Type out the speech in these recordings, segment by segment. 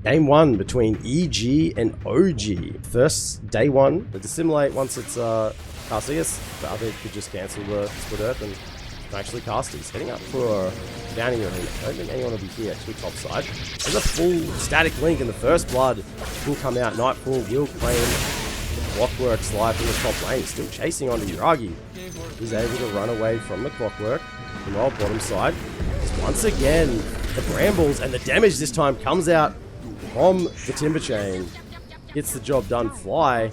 Game 1 between EG and OG. First, day 1, the dissimulate once it's cast. I guess the other could just cancel the split earth and actually cast it. He's heading up for a bounty arena. I don't think anyone will be here, actually, top side. There's a full static link, and the first blood will come out. Nightfall will claim the Clockwork slide from the top lane. Still chasing onto Yuragi. He's able to run away from the Clockwork. Meanwhile, bottom side, just once again, the brambles, and the damage this time comes out from the timber chain. Gets the job done. Fly.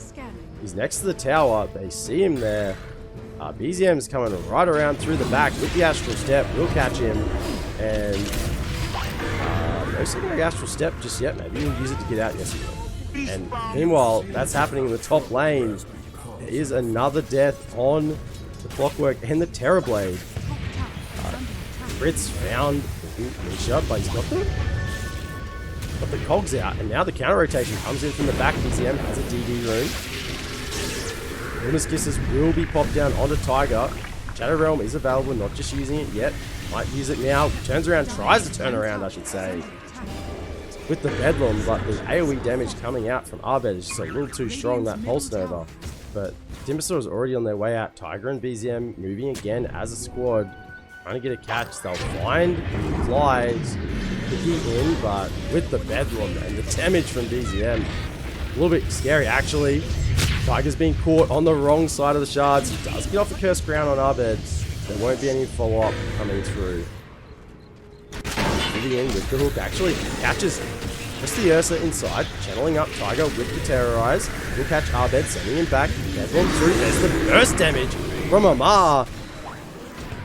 He's next to the tower. They see him there. BZM's coming right around through the back with the Astral Step. We'll catch him. And no secondary Astral Step just yet. Maybe he'll use it to get out. Yes, he will. And meanwhile, that's happening in the top lane. There is another death on the Clockwork and the Terrorblade. Fritz found Misha, but he's got the cogs out. And now the counter rotation comes in from the back. BZM has a DD rune. Luminous Kisses will be popped down onto Tiger. Shadow Realm is available, not just using it yet. Might use it now. Turns around, tries to turn around, I should say. With the Bedlam, but the AoE damage coming out from Arbed is just a little too strong, that Pulse Nova. But Timbersaw is already on their way out. Tiger and BZM moving again as a squad. Trying to get a catch. They'll find Flies picking in, but with the Bedlam and the damage from BZM, a little bit scary actually. Tiger's being caught on the wrong side of the shards. He does get off the Cursed Ground on Arbed. There won't be any follow-up coming through. Moving in with the hook. Actually catches just the Ursa inside. Channeling up Tiger with the Terrorize. He'll catch Arbed, sending him back. Bedlam through. There's the burst damage from Amar.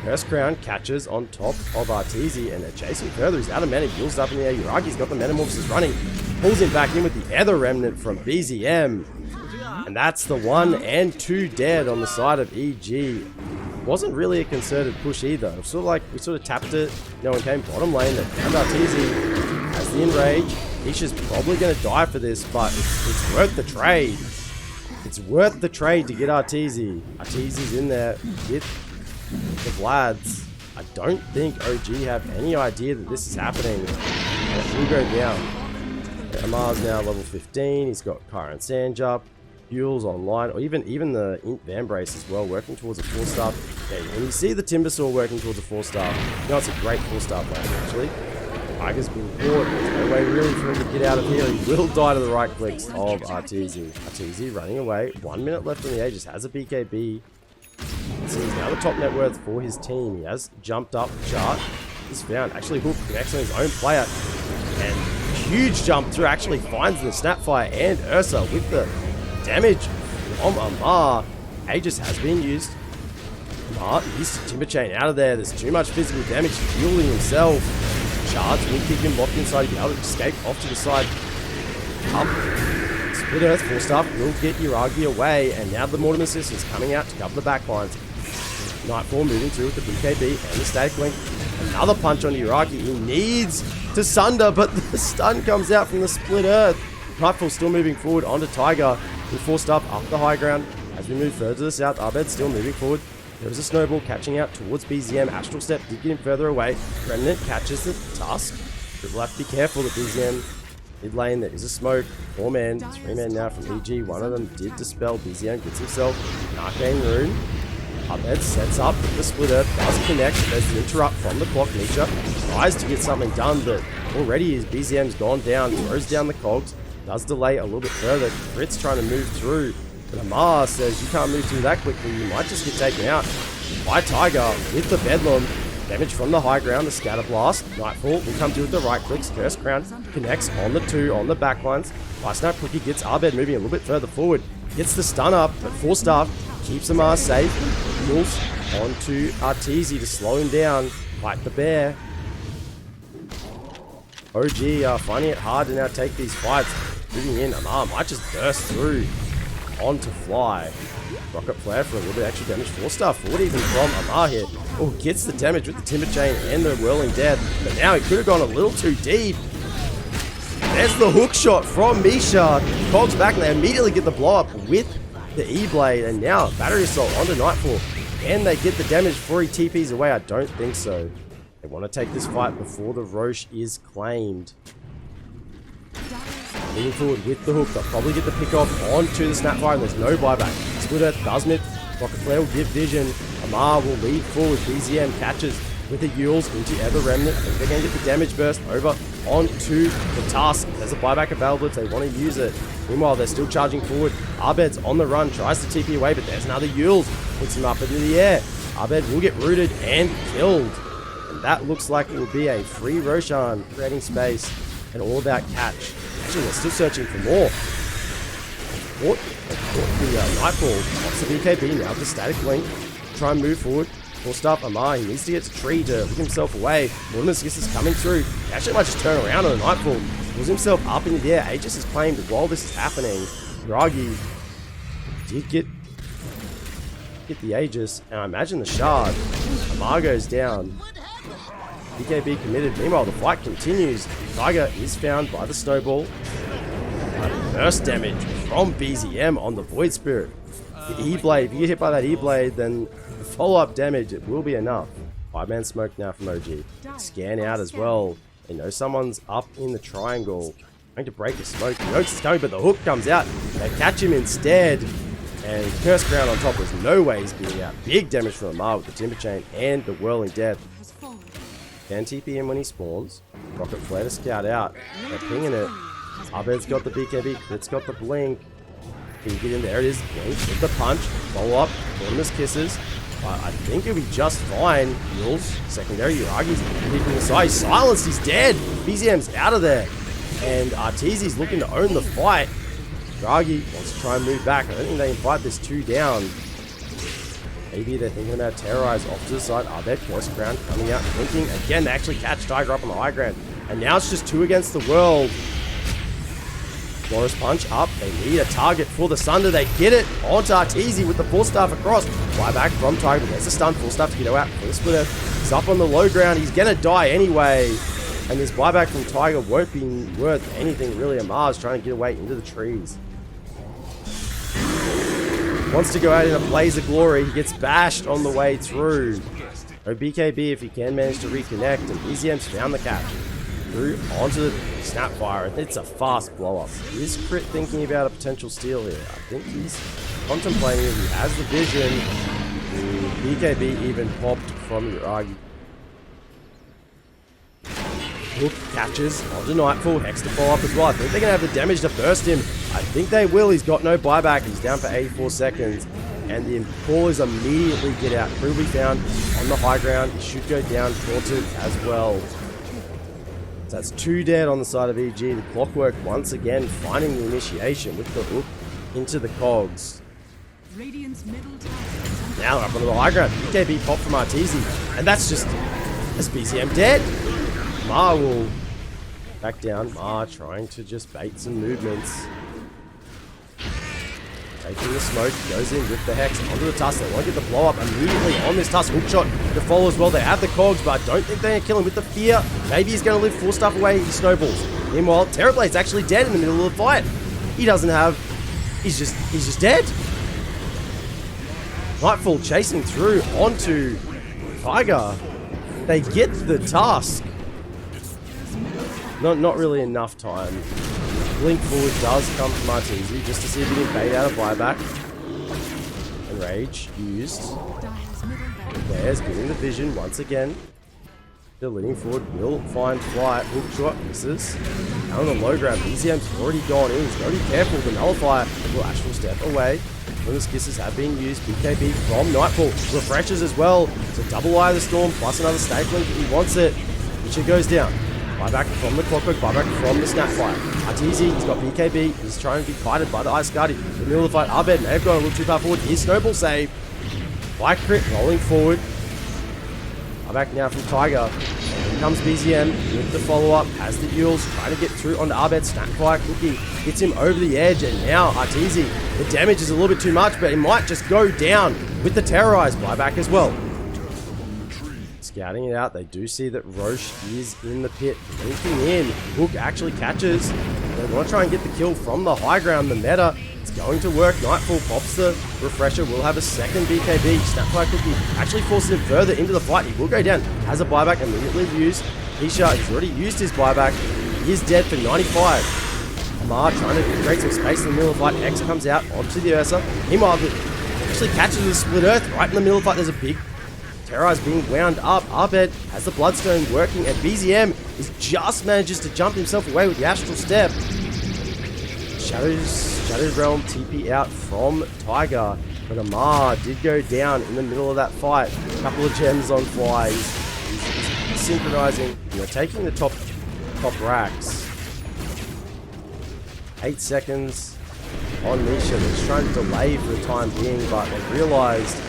Cursed Crown catches on top of Arteezy, and they're chasing further. He's out of mana. Heals up in the air. Yuragi's got the Metamorphosis running. Pulls him back in with the Ether Remnant from BZM. And that's the 1 and 2 dead on the side of EG. Wasn't really a concerted push either. Sort of like we sort of tapped it. No one came bottom lane. They found Arteezy as the enrage. Isha's probably going to die for this, but it's worth the trade. It's worth the trade to get Arteezy. Arteezy's in there with the Vlads. I don't think OG have any idea that this is happening. And it will go down. Amar's now level 15. He's got Kyra and Sanjup. Fuels online, or even the Int Vambrace as well, working towards a 4-star. And you see the Timbersaw working towards a 4-star. You know, it's a great 4-star plan, actually. Tiger's been caught. There's no way really for him to get out of here. He will die to the right clicks of Arteezy. Arteezy running away. 1 minute left on the Aegis. Has a BKB. So he's now the top net worth for his team. He has jumped up the chart. He's found. Actually, Hook connects on his own player. And huge jump through. Actually finds the Snapfire and Ursa with the damage from Amar. Aegis has been used. Amar is Timber Chain out of there. There's too much physical damage. Fueling himself. Shards will keep him locked inside. He'll be able to escape off to the side. Up. Split Earth 4-star will get Yuragi away. And now the Mortem Assist is coming out to cover the backlines. Nightfall moving through with the BKB and the Static Link. Another punch on Yuragi. He needs to sunder, but the stun comes out from the Split Earth. Nightfall still moving forward onto Tiger. We're forced up the high ground. As we move further to the south, Arbed still moving forward. There is a snowball catching out towards BZM. Astral Step did get him further away. Remnant catches the Tusk. But we'll have to be careful that BZM mid lane. There is a smoke. 4 man, 3 man now from EG. One of them did dispel. BZM gets himself an Arcane Rune. Arbed sets up with the Split Earth. Does connect. There's the interrupt from the Clock Meter. Tries to get something done, but already his BZM's gone down. Throws down the cogs. Does delay a little bit further. Fritz trying to move through. But Amar says you can't move through that quickly. You might just get taken out by Tiger with the Bedlam. Damage from the high ground. The Scatter Blast. Nightfall will come through with the right clicks. Cursed Crown connects on the 2 on the backlines. By Snap Quickie gets Arbed moving a little bit further forward. Gets the stun up, but 4-star keeps Amar safe. Heals onto Arteezy to slow him down. Fight the bear. OG finding it hard to now take these fights. Moving in, Amar might just burst through onto Fly. Rocket Flare for a little bit extra damage. 4-star forward even from Amar here. Oh, gets the damage with the Timber Chain and the Whirling Death. But now he could have gone a little too deep. There's the hook shot from Misha. Cogs back and they immediately get the blow up with the E-Blade. And now Battery Assault onto Nightfall. Can they get the damage before he TPs away? I don't think so. They want to take this fight before the Roche is claimed. moving forward with the hook. They'll probably get the pick off onto the Snapfire, and there's no buyback. Split Earth does miss. Rocket Flare will give vision. Amar will lead forward. BZM catches with the Yules into Ever Remnant. I think they're going to get the damage burst over onto the Tusk. There's a buyback available if they want to use it. Meanwhile, they're still charging forward. Abed's on the run, tries to TP away, but there's another Yules. Puts him up into the air. Abed will get rooted and killed. And that looks like it will be a free Roshan, creating space and all about catch. Actually, they're still searching for more. The Nightfall pops the BKB now, the static link. Try and move forward. Full stuff, Amar, he needs to get to tree to pick himself away. Mortimer's Kiss is coming through. He actually might just turn around on a Nightfall. Pulls himself up into the air. Aegis is claimed while this is happening. Ragi did get the Aegis, and I imagine the shard. Amar goes down. BKB committed. Meanwhile, the fight continues. Tiger is found by the snowball. Burst damage from BZM on the Void Spirit. The E-Blade, if you get hit by that E-Blade, then the follow-up damage, it will be enough. 5-man smoke now from OG. Scan out as well. They know someone's up in the triangle. Trying to break the smoke. He knows it's coming, but the hook comes out. They catch him instead. And Curse Ground on top was no way he's being out. Big damage from Amar with the Timber Chain and the Whirling Death. Can TP him when he spawns. Rocket Flare to scout out. They're pinging it. Abed's got the BKB. Crit's got the blink. Can you get in there? It is. Blink with the punch. Follow up. Mortimer's Kisses. I think it'll be just fine. Yules. Secondary. Uragi's keeping the side. He's silenced. He's dead. BZM's out of there. And Arteezy's looking to own the fight. Uragi wants to try and move back. I don't think they can fight this 2 down. Maybe they're thinking about Terrorize off to the side. Abed, Curse Ground coming out, blinking. Again, they actually catch Tiger up on the high ground. And now it's just 2 against the world. Glorious Punch up. They need a target for the Sunder. They get it onto Arteezy with the full staff across. Fly back from Tiger. There's a stun. Full staff to get out for the splitter. He's up on the low ground. He's going to die anyway. And this buyback from Tiger won't be worth anything really. Amar's trying to get away into the trees. Wants to go out in a blaze of glory. He gets bashed on the way through. No BKB if he can manage to reconnect. And BZM's found the catch. Through onto the Snapfire. It's a fast blow up. Is Crit thinking about a potential steal here? I think he's contemplating it. He has the vision. The BKB even popped from Uragi. Hook catches onto Nightfall. Hex to follow up as well. I think they're going to have the damage to burst him. I think they will. He's got no buyback. He's down for 84 seconds. And the Impalers immediately get out. Crew will be found on the high ground. He should go down taunted as well. So that's 2 dead on the side of EG. The Clockwork once again finding the initiation with the hook into the cogs. Now up onto the high ground. BKB pop from Arteezy. And that's BZM dead. Mar will back down. Mar trying to just bait some movements. Taking the smoke, goes in with the Hex onto the Tusk. They want to get the blow up immediately on this Tusk. Hookshot to follow as well. They have the cogs, but I don't think they're going to kill him with the fear. Maybe he's going to live full stuff away. He snowballs. Meanwhile, Terrorblade's actually dead in the middle of the fight. He doesn't have... He's just dead. Nightfall chasing through onto Tiger. They get the Tusk. Not really enough time. Blink forward does come from Arteezy just to see if he can bait out a buyback. And Rage used. Bears getting the vision once again. They're leaning forward, will find flight. Hook shot misses. Now on the low ground, BZM's already gone in. He's got to be careful. The Nullifier will Astral Step away. When the Kisses have been used, BKB from Nightfall. Refreshes as well. So double Eye of the Storm plus another Stake Link if he wants it. Witcher goes down. Buyback from the Clockwork, buyback from the Snapfire. Arteezy, he's got BKB, he's trying to be kited by the Ice Guardian. In the middle of the fight, Abed may have gone a little too far forward. His Snowball save. By Crit, rolling forward. Buyback now from Tiger. Here comes BZM with the follow-up, has the Yules, trying to get through onto Abed. Snapfire Cookie gets him over the edge, and now Arteezy, the damage is a little bit too much, but it might just go down with the Terrorize buyback as well. Scouting it out, they do see that Roche is in the pit, linking in. Hook actually catches. They want to try and get the kill from the high ground. The meta, it's going to work. Nightfall pops the refresher, will have a second BKB. Snapfire Cookie actually forces him further into the fight. He will go down, has a buyback immediately used. He's already used his buyback. He is dead for 95. Amar trying to create some space in the middle of the fight. X comes out onto the Ursa. Meanwhile, actually catches the Split Earth right in the middle of the fight. There's a big Terrorize being wound up. Arbed has the Bloodstone working, and BZM just manages to jump himself away with the Astral Step. Shadow Realm TP out from Tiger, but Amar did go down in the middle of that fight. A couple of gems on fly. He's synchronizing, taking the top racks. 8 seconds on Misha. They're just trying to delay for the time being, but they realized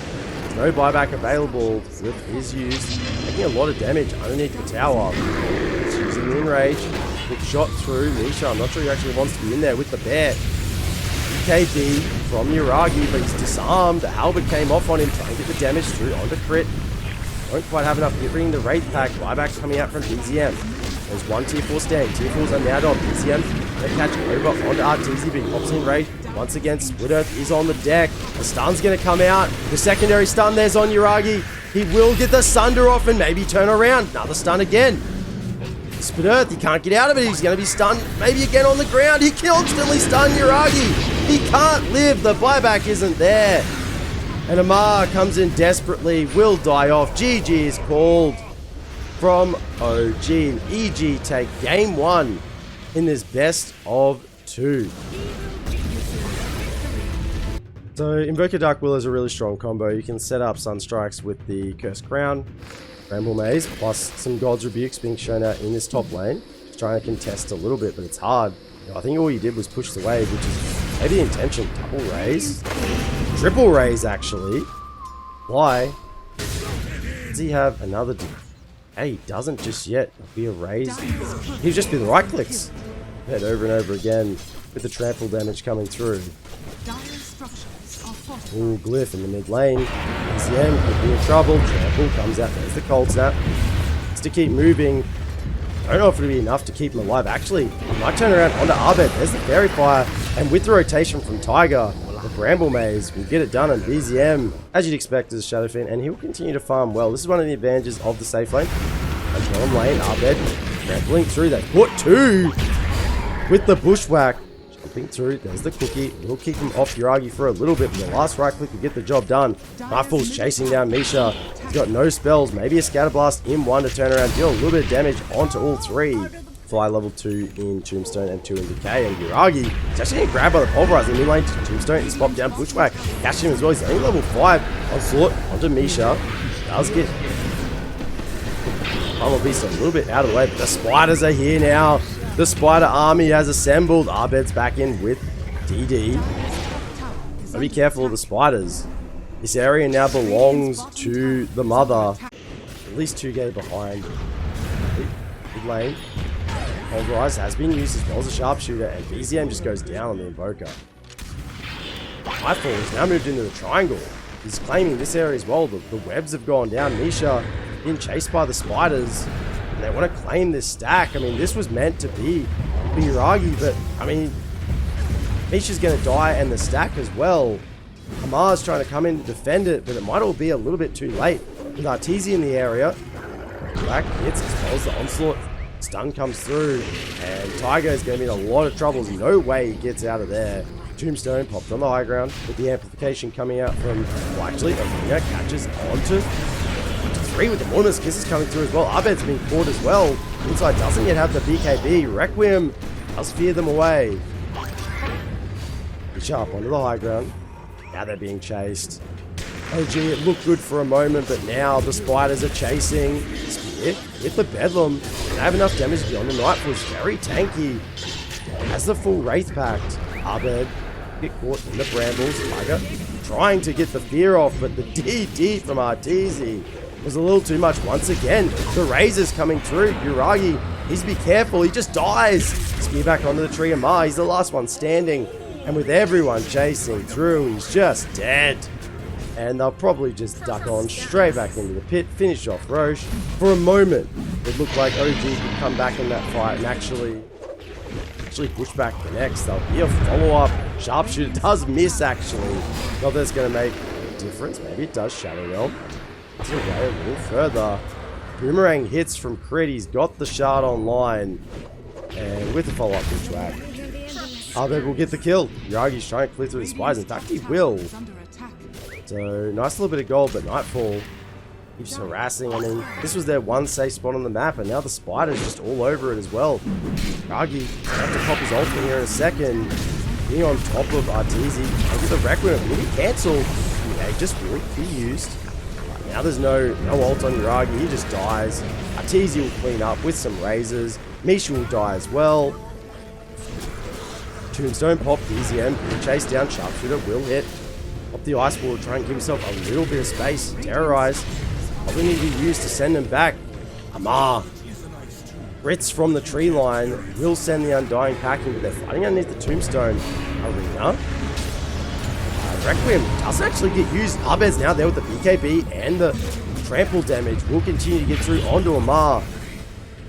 no buyback available with his use, taking a lot of damage underneath the tower. He's using the enrage, quick shot through Misha. I'm not sure he actually wants to be in there with the bear. EKB from Yuragi, but he's disarmed. The halberd came off on him, trying to get the damage through onto crit. Don't quite have enough hit ring the Wraith Pack. Buybacks coming out from BZM. There's one tier 4 stand. Tier 4s are now on BZM. They catch over onto RTZ, but he pops in raid. Once again, Split Earth is on the deck. The stun's going to come out. The secondary stun there's on Yuragi. He will get the Sunder off and maybe turn around. Another stun again. Split Earth, he can't get out of it. He's going to be stunned maybe again on the ground. He can instantly stun Yuragi. He can't live. The buyback isn't there. And Amar comes in desperately. Will die off. GG is called from OG. And EG take game 1 in this best of 2. So Invoker Dark Will is a really strong combo. You can set up Sunstrikes with the Cursed Crown, Bramble Maze, plus some God's Rebukes being shown out in this top lane. Just trying to contest a little bit, but it's hard. I think all you did was push the wave, which is maybe the intention. Double raise. Triple raise, actually. Why? Does he have another... Hey, he doesn't just yet. It'll be a raise. He'll just be the right clicks. Head over and over again with the trample damage coming through. Ooh, Glyph in the mid lane. BZM could be in trouble. Trample comes out. There's the cold snap. Just to keep moving. I don't know if it'll be enough to keep him alive. Actually, he might turn around onto Arbed. There's the Fairy Fire. And with the rotation from Tiger, the Bramble Maze will get it done on BZM, as you'd expect as a Shadow Fiend, and he'll continue to farm well. This is one of the advantages of the safe lane. Bottom lane, Arbed trampling through. They put 2 with the Bushwhack. Jumping through, there's the cookie. We'll keep him off Yuragi for a little bit, but the last right click will get the job done. Nightfall's chasing down Misha. He's got no spells, maybe a Scatterblast in 1 to turn around, deal a little bit of damage onto all 3. Fly level 2 in Tombstone and 2 in Decay, and Yuragi is actually getting grabbed by the Pulverizer in mid lane to Tombstone. He's popped down Bushwhack, catch him as well. He's only level 5 on Slot onto Misha. Does get Primal Beast a little bit out of the way, but the spiders are here now. The spider army has assembled. Arbed's back in with DD. So be careful of the spiders. This area now belongs to the mother. At least 2 gate behind. Big lane. Pulverize has been used as well as a sharpshooter, and BZM just goes down on the Invoker. Nightfall has now moved into the triangle. He's claiming this area as well. The webs have gone down. Misha being chased by the spiders. And they want to claim this stack. I mean, this was meant to be Yuragi, but I mean, Misha's going to die and the stack as well. Amar's trying to come in to defend it, but it might all be a little bit too late. With Arteezy in the area, Black hits as well as the onslaught. Stun comes through, and Tiger is going to be in a lot of trouble. There's no way he gets out of there. Tombstone popped on the high ground with the amplification coming out from, well, actually, Arena catches onto 3 with the Mortimer's Kisses coming through as well. Arbed's been caught as well. Inside doesn't yet have the BKB. Requiem does fear them away. Sharp onto the high ground. Now they're being chased. OG, it looked good for a moment, but now the spiders are chasing. Spear with the Bedlam. They have enough damage beyond the Nightfall. It's very tanky. Has the full Wraith Pact. Arbed get caught in the brambles. Tiger trying to get the fear off, but the DD from Arteezy was a little too much once again. The Razor's coming through. Yuragi needs to be careful. He just dies. Spear back onto the tree. Amar, he's the last one standing. And with everyone chasing through, he's just dead. And they'll probably just duck on straight back into the pit, finish off Roche. For a moment, it looked like OG could come back in that fight and actually push back the next. There'll be a follow-up. Sharpshooter does miss, actually. Not that it's going to make a difference. Maybe it does. Shadow Realm. It's away a little further. Boomerang hits from crit. He's got the shard online. And with the follow-up Bushwhack. Abed will get the kill. Yuragi's trying to clear through the spiders. In fact, he will. So, nice little bit of gold, but Nightfall keeps harassing. I mean, this was their one safe spot on the map, and now the spider's just all over it as well. Yuragi have to pop his ult here in a second. Being on top of Arteezy. Look at the Requiem. Will be cancelled. Yeah, just won't be used. Right, now there's no ult on Yuragi. He just dies. Arteezy will clean up with some razors. Misha will die as well. Tombstone pop, DZM, will chase down, Sharpshooter will hit. Pop the Ice Wall, try and give himself a little bit of space. Terrorize. Probably need to be used to send him back. Amar. Brits from the tree line will send the Undying packing, but they're fighting underneath the Tombstone arena. Requiem does actually get used. Abed's now there with the BKB and the trample damage. Will continue to get through onto Amar.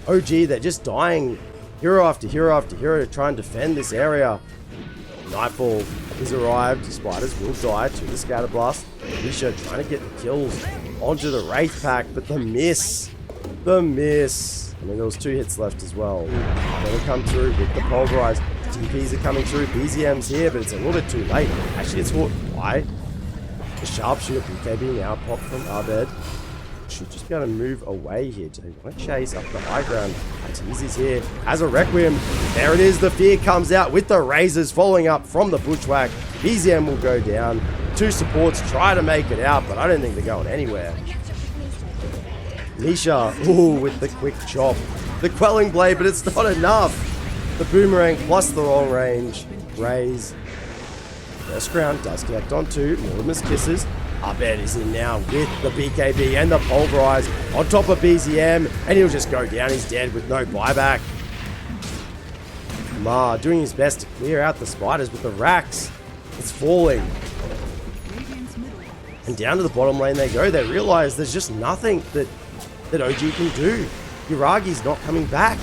OG, they're just dying hero after hero after hero to try and defend this area. Nightfall is arrived. Spiders will die to the Scatterblast. Misha trying to get the kills onto the Wraith pack, but the miss. The miss. I mean, there was 2 hits left as well. They'll come through with the Pulverize. TPs are coming through. BZM's here, but it's a little bit too late. Actually, it's what? Why? The Sharpshooter BKB now popped from Abed. Should just be able to move away here. Do they want to chase up the high ground? Arteezy's here. Has a Requiem. There it is. The fear comes out with the razors following up from the Bushwhack. BZM will go down. 2 supports try to make it out, but I don't think they're going anywhere. Misha, ooh, with the quick chop. The Quelling Blade, but it's not enough. The Boomerang plus the long range. Raise. First round does connect on 2. Mortimer's Kisses. Abed is in now with the BKB and the Pulverize on top of BZM, and he'll just go down. He's dead with no buyback. Ma doing his best to clear out the spiders with the racks. It's falling. And down to the bottom lane they go. They realize there's just nothing that OG can do. Yuragi's not coming back.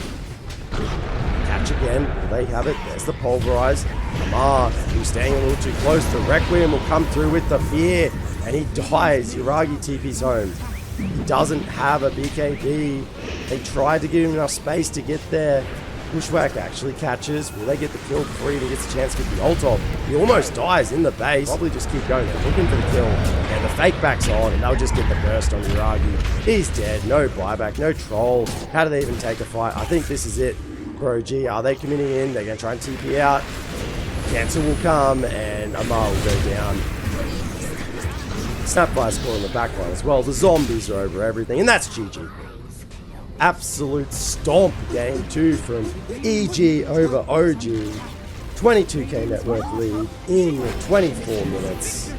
Catch again. They have it. There's the Pulverize. Amar, who's staying a little too close. The Requiem will come through with the fear. And he dies. Yuragi TP's home. He doesn't have a BKB. They tried to give him enough space to get there. Bushwhack actually catches. Will they get the kill before he even gets a chance to get the ult off? He almost dies in the base. Probably just keep going. They're looking for the kill. And the fake back's on, and they'll just get the burst on Yuragi. He's dead. No buyback. No troll. How do they even take a fight? I think this is it for OG. Are they committing in? They're going to try and TP out. Cancel will come, and Amar will go down. Snapfire score in the backline as well. The zombies are over everything, and that's GG. Absolute stomp game 2 from EG over OG. 22k net worth lead in 24 minutes.